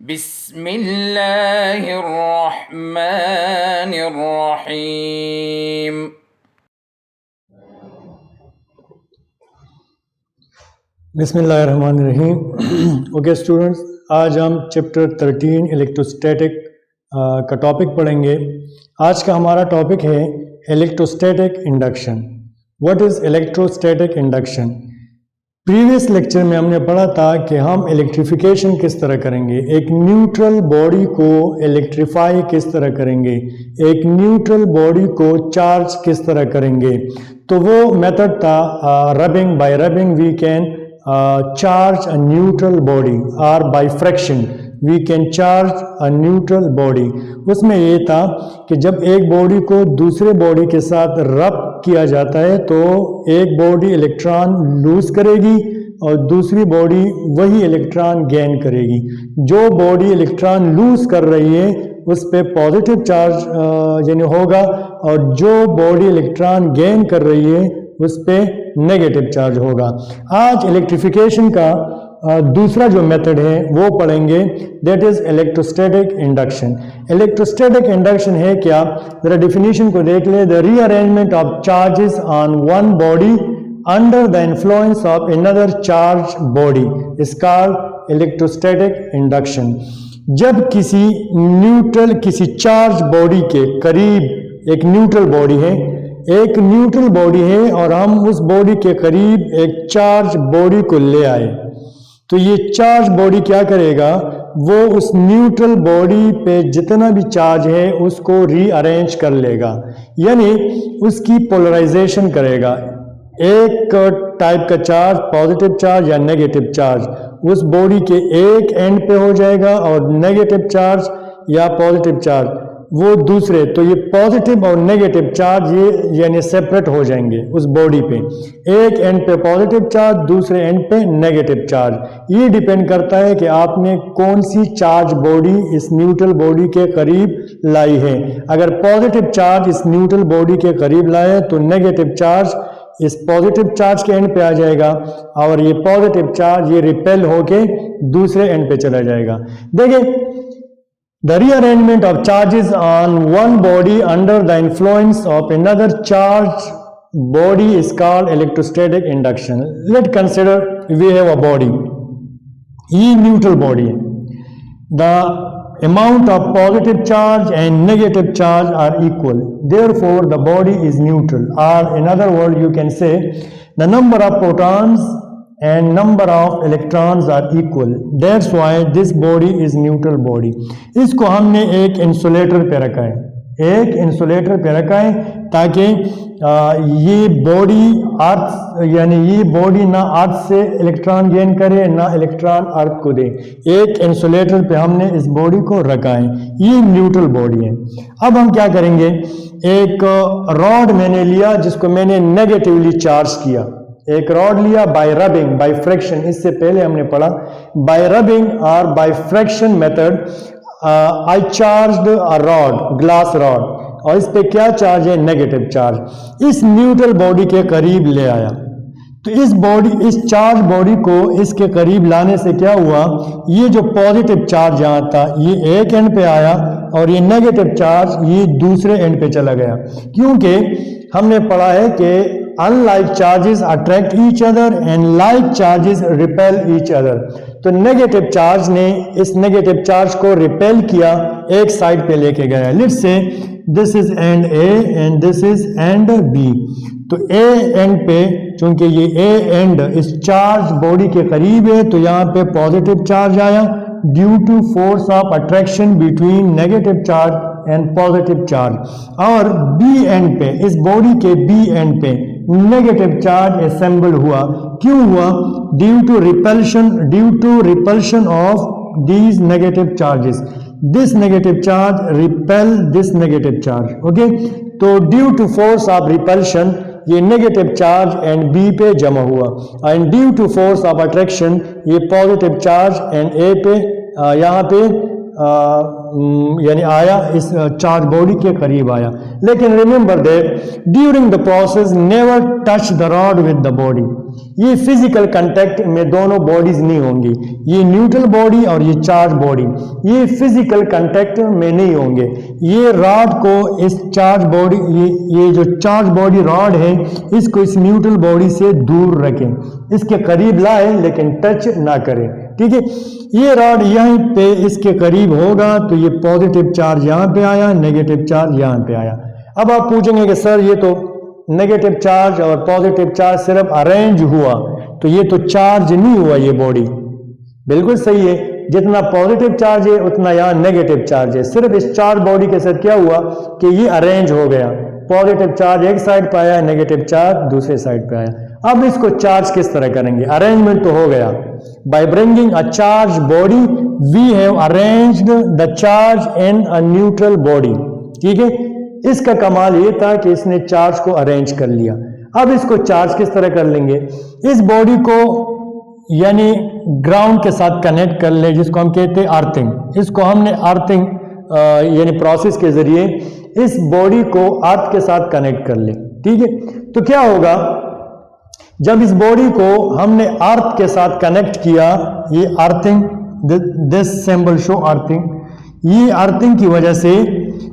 बिस्मिल्लाहिर्रहमानिर्रहीम। बिस्मिल्लाहिर्रहमानिर्रहीम। Okay students, आज हम चैप्टर 13 इलेक्ट्रोस्टैटिक का टॉपिक पढ़ेंगे। आज का हमारा टॉपिक है electrostatic induction. What is electrostatic induction? Previous lecture में हमने पढ़ा था कि हम इलेक्ट्रिफिकेशन किस तरह करेंगे, एक न्यूट्रल बॉडी को इलेक्ट्रीफाई किस तरह करेंगे, एक न्यूट्रल बॉडी को चार्ज किस तरह करेंगे। तो वो मेथड था rubbing. By rubbing we can charge a neutral body or by friction we can charge a neutral body। उसमें ये था कि जब एक बॉडी को दूसरे बॉडी के साथ रब किया जाता है तो एक बॉडी इलेक्ट्रॉन लूज करेगी और दूसरी बॉडी वही इलेक्ट्रॉन गेन करेगी। जो बॉडी इलेक्ट्रॉन लूज कर रही है उस पे पॉजिटिव चार्ज यानी होगा और जो बॉडी इलेक्ट्रॉन गेन कर रही है उस पे नेगेटिव चार्ज होगा। आज इलेक्ट्रिफिकेशन का दूसरा जो मेथड है वो पढ़ेंगे, that is electrostatic induction. Electrostatic induction है क्या? जरा डेफिनेशन को देख ले। The rearrangement of charges on one body under the influence of another charge body is called electrostatic induction. जब किसी चार्ज बॉडी के करीब एक न्यूट्रल बॉडी है और हम उस बॉडी के करीब एक चार्ज बॉडी को ले आए तो ये चार्ज बॉडी क्या करेगा, वो उस न्यूट्रल बॉडी पे जितना भी चार्ज है उसको रीअरेंज कर लेगा, यानी उसकी पोलराइजेशन करेगा। एक टाइप का चार्ज पॉजिटिव चार्ज या नेगेटिव चार्ज उस बॉडी के एक एंड पे हो जाएगा और नेगेटिव चार्ज या पॉजिटिव चार्ज वो दूसरे। तो ये पॉजिटिव और नेगेटिव चार्ज ये यानी सेपरेट हो जाएंगे उस बॉडी पे। एक एंड पे पॉजिटिव चार्ज, दूसरे एंड पे नेगेटिव चार्ज। ये डिपेंड करता है कि आपने कौन सी चार्ज बॉडी इस न्यूट्रल बॉडी के करीब लाई है। अगर पॉजिटिव चार्ज इस न्यूट्रल बॉडी के करीब लाए तो नेगेटिव चार्ज इस पॉजिटिव चार्ज के एंड पे आ जाएगा और ये पॉजिटिव चार्ज ये रिपेल होके दूसरे एंड पे चला जाएगा। देखिए, the rearrangement of charges on one body under the influence of another charged body is called electrostatic induction. Let's consider we have a body, ये neutral body है। The amount of positive charge and negative charge are equal, therefore the body is neutral, or in other words you can say the number of protons and number of electrons are equal, that's why this body is neutral body। इसको हमने एक insulator पे रखा है, ताकि ये body earth यानी ये बॉडी ना अर्थ से इलेक्ट्रॉन गेन करे ना इलेक्ट्रॉन अर्थ को दे। एक इंसुलेटर पे हमने इस बॉडी को रखा है, ये न्यूट्रल बॉडी है। अब हम क्या करेंगे, एक रॉड मैंने लिया जिसको मैंने नेगेटिवली चार्ज किया। एक रॉड लिया बाय रबिंग, बाय फ्रैक्शन, इससे पहले हमने पढ़ा बाय रबिंग और by friction method I charged a rod, glass rod, और इस पे क्या चार्ज है, नेगेटिव चार्ज। इस न्यूट्रल बॉडी के करीब ले आया तो इस चार्ज बॉडी को इसके करीब लाने से क्या हुआ, ये जो पॉजिटिव चार्ज यहाँ था ये एक एंड पे आया और ये नेगेटिव चार्ज ये दूसरे एंड पे चला गया। क्योंकि हमने पढ़ा है कि unlike charges attract each other and like charges repel each other. तो नेगेटिव चार्ज ने इस नेगेटिव चार्ज को रिपेल किया, एक साइड पे लेके गया। Let's say this is end A and this is end B. तो ए एंड पे चूंकि ये ए एंड इस चार्ज बॉडी के करीब है तो यहाँ पे पॉजिटिव चार्ज आया due to force of attraction between negative charge and positive charge. और बी एंड पे, इस बॉडी के बी एंड पे नेगेटिव चार्ज असेंबल हुआ। क्यों हुआ? Due to repulsion of these negative charges, this negative charge repel this negative charge। Okay, तो due to force of repulsion ये नेगेटिव चार्ज एंड बी पे जमा हुआ and due to force of attraction ये positive charge and A पे यहाँ पे यानी आया, इस चार्ज बॉडी के करीब आया। लेकिन remember that during the process never touch the rod with the body. ये फिजिकल कांटेक्ट में दोनों बॉडीज नहीं होंगी, ये न्यूट्रल बॉडी और ये चार्ज बॉडी, ये फिजिकल कांटेक्ट में नहीं होंगे। ये रॉड को इस चार्ज बॉडी, ये जो चार्ज बॉडी रॉड है, इसको इस न्यूट्रल बॉडी से दूर रखें, इसके करीब लाए लेकिन टच ना करें, ठीक है। ये रॉड यहीं पे इसके करीब होगा तो ये पॉजिटिव चार्ज यहाँ पे आया, नेगेटिव चार्ज यहाँ पे आया। अब आप पूछेंगे कि सर ये तो नेगेटिव चार्ज और पॉजिटिव चार्ज सिर्फ अरेंज हुआ, तो ये तो चार्ज नहीं हुआ ये बॉडी। बिल्कुल सही है, जितना पॉजिटिव चार्ज है उतना यहाँ नेगेटिव चार्ज है। सिर्फ इस चार्ज बॉडी के साथ क्या हुआ कि ये अरेंज हो गया, पॉजिटिव चार्ज एक साइड पे आया, नेगेटिव चार्ज दूसरे साइड पे आया। अब इसको चार्ज किस तरह करेंगे? अरेंजमेंट तो हो गया, by bringing a charge body we have arranged the charge in a neutral body, ठीक है। इसका कमाल ये था कि इसने चार्ज को अरेंज कर लिया। अब इसको चार्ज किस तरह कर लेंगे? इस बॉडी को यानी ग्राउंड के साथ कनेक्ट कर ले, जिसको हम कहते हैं अर्थिंग। इसको हमने अर्थिंग यानी प्रोसेस के जरिए इस बॉडी को अर्थ के साथ कनेक्ट कर ले, ठीक है। तो क्या होगा जब इस बॉडी को हमने अर्थ के साथ कनेक्ट किया, ये earthing, this symbol show earthing, ये अर्थिंग की वजह से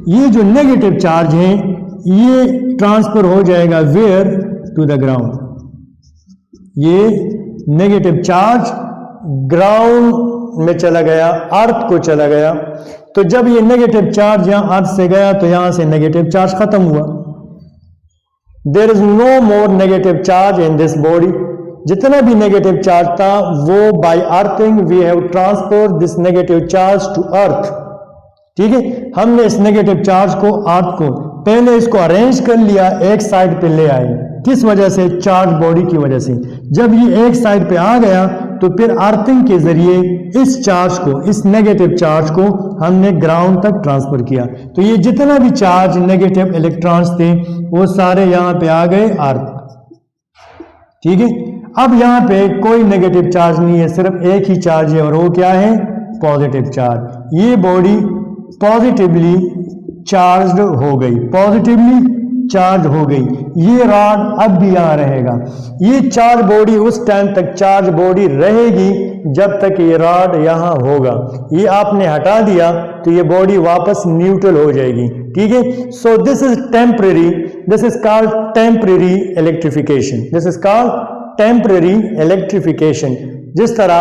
ये जो नेगेटिव चार्ज है ये ट्रांसफर हो जाएगा वेयर टू द ग्राउंड। ये नेगेटिव चार्ज ग्राउंड में चला गया, अर्थ को चला गया। तो जब ये नेगेटिव चार्ज यहां अर्थ से गया तो यहां से नेगेटिव चार्ज खत्म हुआ। There is no more negative charge in this body. जितना भी नेगेटिव चार्ज था वो by earthing we have transfer this negative charge to earth, ठीक है। हमने इस नेगेटिव चार्ज को, अर्थ को, पहले इसको अरेंज कर लिया, एक साइड पे ले आए। किस वजह से? चार्ज बॉडी की वजह से। जब ये एक साइड पे आ गया तो फिर अर्थिंग के जरिए इस चार्ज को, इस नेगेटिव चार्ज को हमने ग्राउंड तक ट्रांसफर किया। तो ये जितना भी चार्ज नेगेटिव इलेक्ट्रॉन्स थे वो सारे यहां पे आ गए अर्थ, ठीक है। अब यहां पे कोई नेगेटिव चार्ज नहीं है, सिर्फ एक ही चार्ज है और वो क्या है? Positive charge. ये बॉडी पॉजिटिवली चार्ज हो गई, पॉजिटिवली चार्ज हो गई। ये रॉड अब भी यहां रहेगा। ये चार्ज बॉडी उस टाइम तक चार्ज बॉडी रहेगी जब तक ये रॉड यहां होगा। ये आपने हटा दिया तो ये बॉडी वापस न्यूट्रल हो जाएगी, ठीक है। सो this is temporary, this is called temporary electrification, this is called temporary electrification. जिस तरह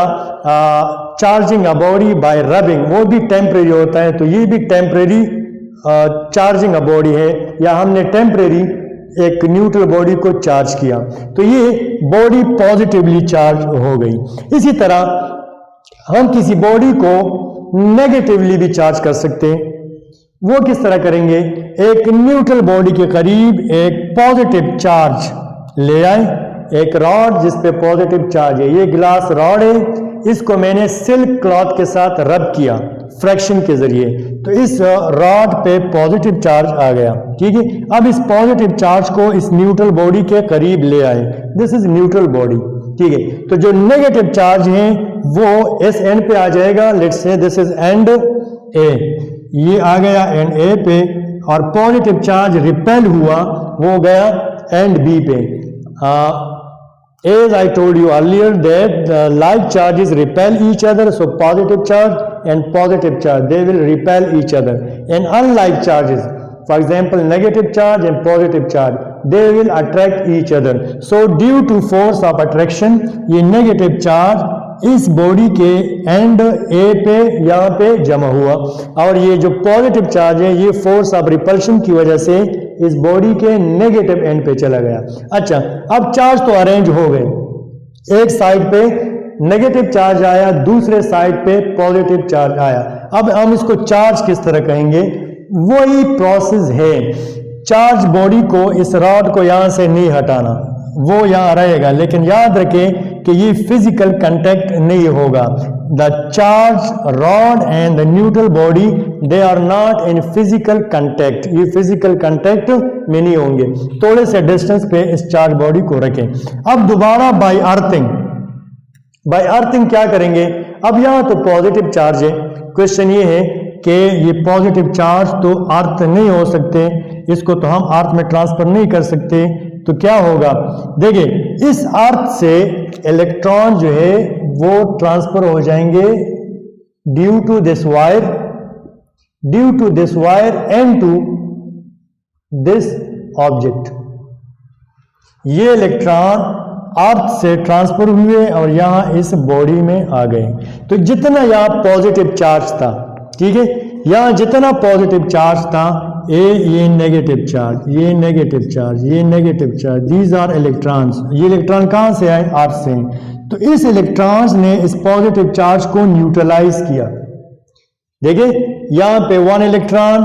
charging a body by rubbing, वो भी टेम्परेरी होता है, तो ये भी टेम्परेरी चार्जिंग अ बॉडी है, या हमने टेम्परेरी एक न्यूट्रल बॉडी को चार्ज किया तो ये बॉडी पॉजिटिवली चार्ज हो गई। इसी तरह हम किसी बॉडी को नेगेटिवली भी चार्ज कर सकते हैं। वो किस तरह करेंगे? एक न्यूट्रल बॉडी के करीब एक पॉजिटिव चार्ज ले आए, एक रॉड जिस पे पॉजिटिव चार्ज है, ये ग्लास रॉड है, इसको मैंने सिल्क क्लॉथ के साथ रब किया फ्रैक्शन के जरिए, तो इस रॉड पे पॉजिटिव चार्ज आ गया, ठीक है। अब इस पॉजिटिव चार्ज को इस न्यूट्रल बॉडी के करीब ले आए, दिस इज न्यूट्रल बॉडी, ठीक है। तो जो नेगेटिव चार्ज है वो इस एंड पे आ जाएगा, let's say this is end ए, ये आ गया एंड ए पे, और पॉजिटिव चार्ज रिपेल हुआ, वो गया एंड बी पे। As I told you earlier that like charges repel each other, so positive charge and positive charge, they will repel each other. And unlike charges, for example negative charge and positive charge, they will attract each other. So due to force of attraction, ये negative charge इस बॉडी के and A पे यहाँ पे जमा हुआ, और ये जो पॉजिटिव चार्ज है ये फोर्स ऑफ रिपल्शन की वजह से इस बॉडी के नेगेटिव एंड पे चला गया। अच्छा, अब चार्ज तो अरेंज हो गए, एक साइड पे नेगेटिव चार्ज आया, दूसरे साइड पे पॉजिटिव चार्ज आया। अब हम इसको चार्ज किस तरह कहेंगे? वही प्रोसेस है, चार्ज बॉडी को, इस रॉड को यहां से नहीं हटाना, वो यहां रहेगा, लेकिन याद रखें कि ये फिजिकल कांटेक्ट नहीं होगा। The charge rod and the neutral body they are not in physical contact, ये फिजिकल कांटेक्ट में नहीं होंगे। थोड़े से डिस्टेंस पे इस चार्ज बॉडी को रखें। अब दोबारा बाय अर्थिंग, बाय अर्थिंग क्या करेंगे? अब यहां तो पॉजिटिव चार्ज है, क्वेश्चन ये है कि ये पॉजिटिव चार्ज तो अर्थ नहीं हो सकते, इसको तो हम अर्थ में ट्रांसफर नहीं कर सकते, तो क्या होगा, देखिए इस अर्थ से इलेक्ट्रॉन जो है वो ट्रांसफर हो जाएंगे due to this wire and to this object. ये इलेक्ट्रॉन अर्थ से ट्रांसफर हुए और यहां इस बॉडी में आ गए। तो जितना यहां पॉजिटिव चार्ज था, ठीक है, यहां जितना पॉजिटिव चार्ज था, ये नेगेटिव चार्ज, ये नेगेटिव चार्ज, ये negative charge, these are electrons. ये इलेक्ट्रॉन कहां से आए, अर्थ से। तो इस इलेक्ट्रॉन्स ने इस पॉजिटिव चार्ज को न्यूट्रलाइज किया। देखिए यहां पे 1 इलेक्ट्रॉन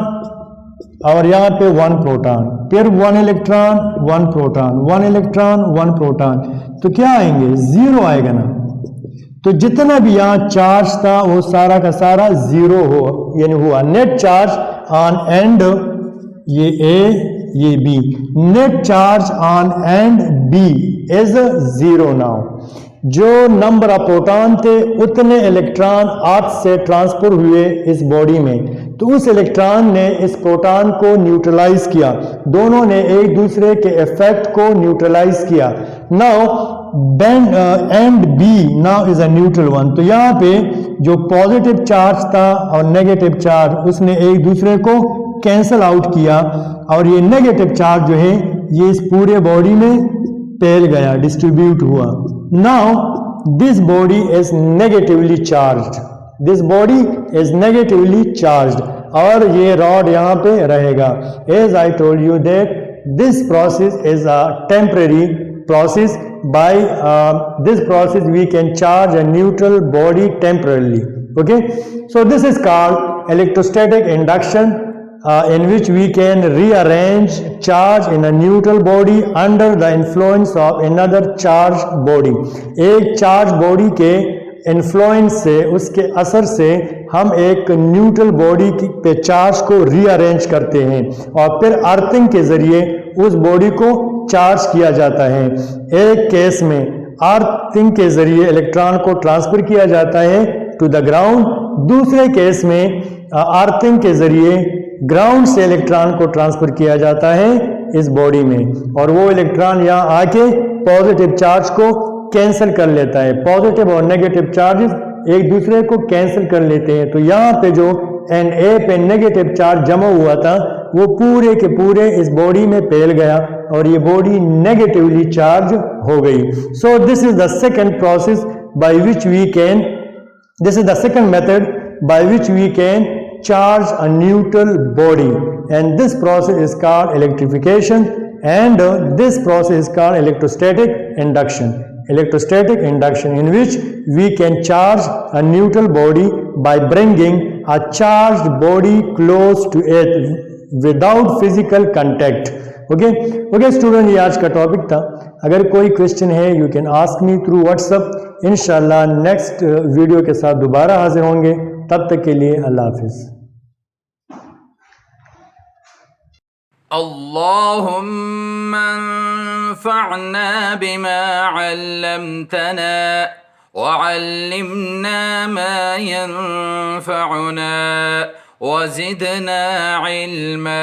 और यहां पे 1 प्रोटॉन, फिर 1 इलेक्ट्रॉन 1 प्रोटॉन, 1 इलेक्ट्रॉन 1 प्रोटॉन, तो क्या आएंगे, 0 आएगा ना। तो जितना भी यहां चार्ज था वो सारा का सारा 0 हो यानी हुआ। नेट चार्ज ऑन एंड, ये ए ये B, net charge on end B is 0 now. जो नंबर ऑफ प्रोटॉन थे उतने इलेक्ट्रॉन अर्थ से ट्रांसफर हुए इस बॉडी में। तो उस इलेक्ट्रॉन ने इस प्रोटॉन को न्यूट्रलाइज किया, दोनों ने एक दूसरे के इफेक्ट को न्यूट्रलाइज किया। Now end end B now is a neutral one. तो यहाँ पे जो पॉजिटिव चार्ज था और नेगेटिव चार्ज, उसने एक दूसरे को कैंसल आउट किया और ये नेगेटिव चार्ज जो है ये इस पूरे बॉडी में फैल गया, डिस्ट्रीब्यूट हुआ। Now this body is negatively charged, this body is negatively charged और ये रॉड यहाँ पे रहेगा। As I told you that this process is a temporary process. By this process we can charge a neutral body temporarily. Okay, so this is called electrostatic induction, in which we can rearrange charge in a neutral body under the influence of another charged body. एक charged body के influence से, उसके असर से हम एक neutral body पे charge को रीअरेंज करते हैं और फिर अर्थिंग के जरिए उस बॉडी को चार्ज किया जाता है। एक केस में अर्थिंग के जरिए इलेक्ट्रॉन को ट्रांसफर किया जाता है टू द ग्राउंड, दूसरे केस में अर्थिंग के जरिए ग्राउंड से इलेक्ट्रॉन को ट्रांसफर किया जाता है इस बॉडी में और वो इलेक्ट्रॉन यहाँ आके पॉजिटिव चार्ज को कैंसिल कर लेता है। पॉजिटिव और नेगेटिव चार्जेस एक दूसरे को कैंसिल कर लेते हैं। तो यहाँ पे जो एंड ए पे नेगेटिव चार्ज जमा हुआ था वो पूरे के पूरे इस बॉडी में फैल गया और ये बॉडी नेगेटिवली चार्ज हो गई। So this is the second process by which we can, this is the second method by which we can charge a neutral body, and this process is called electrification, and this process is called electrostatic induction. Electrostatic induction, in which we can charge a neutral body by bringing a charged body close to it without physical contact. Okay student, ये आज का topic था। अगर कोई question है you can ask me through WhatsApp. इंशाल्लाह next video के साथ दोबारा हाजिर होंगे, तब तक के लिए अल्लाह हाफिज। अल्लाहुम्मा अंफअना बिमा अल्लमतना वअल्लिमना मा यंफअना वज़िदना इल्मा।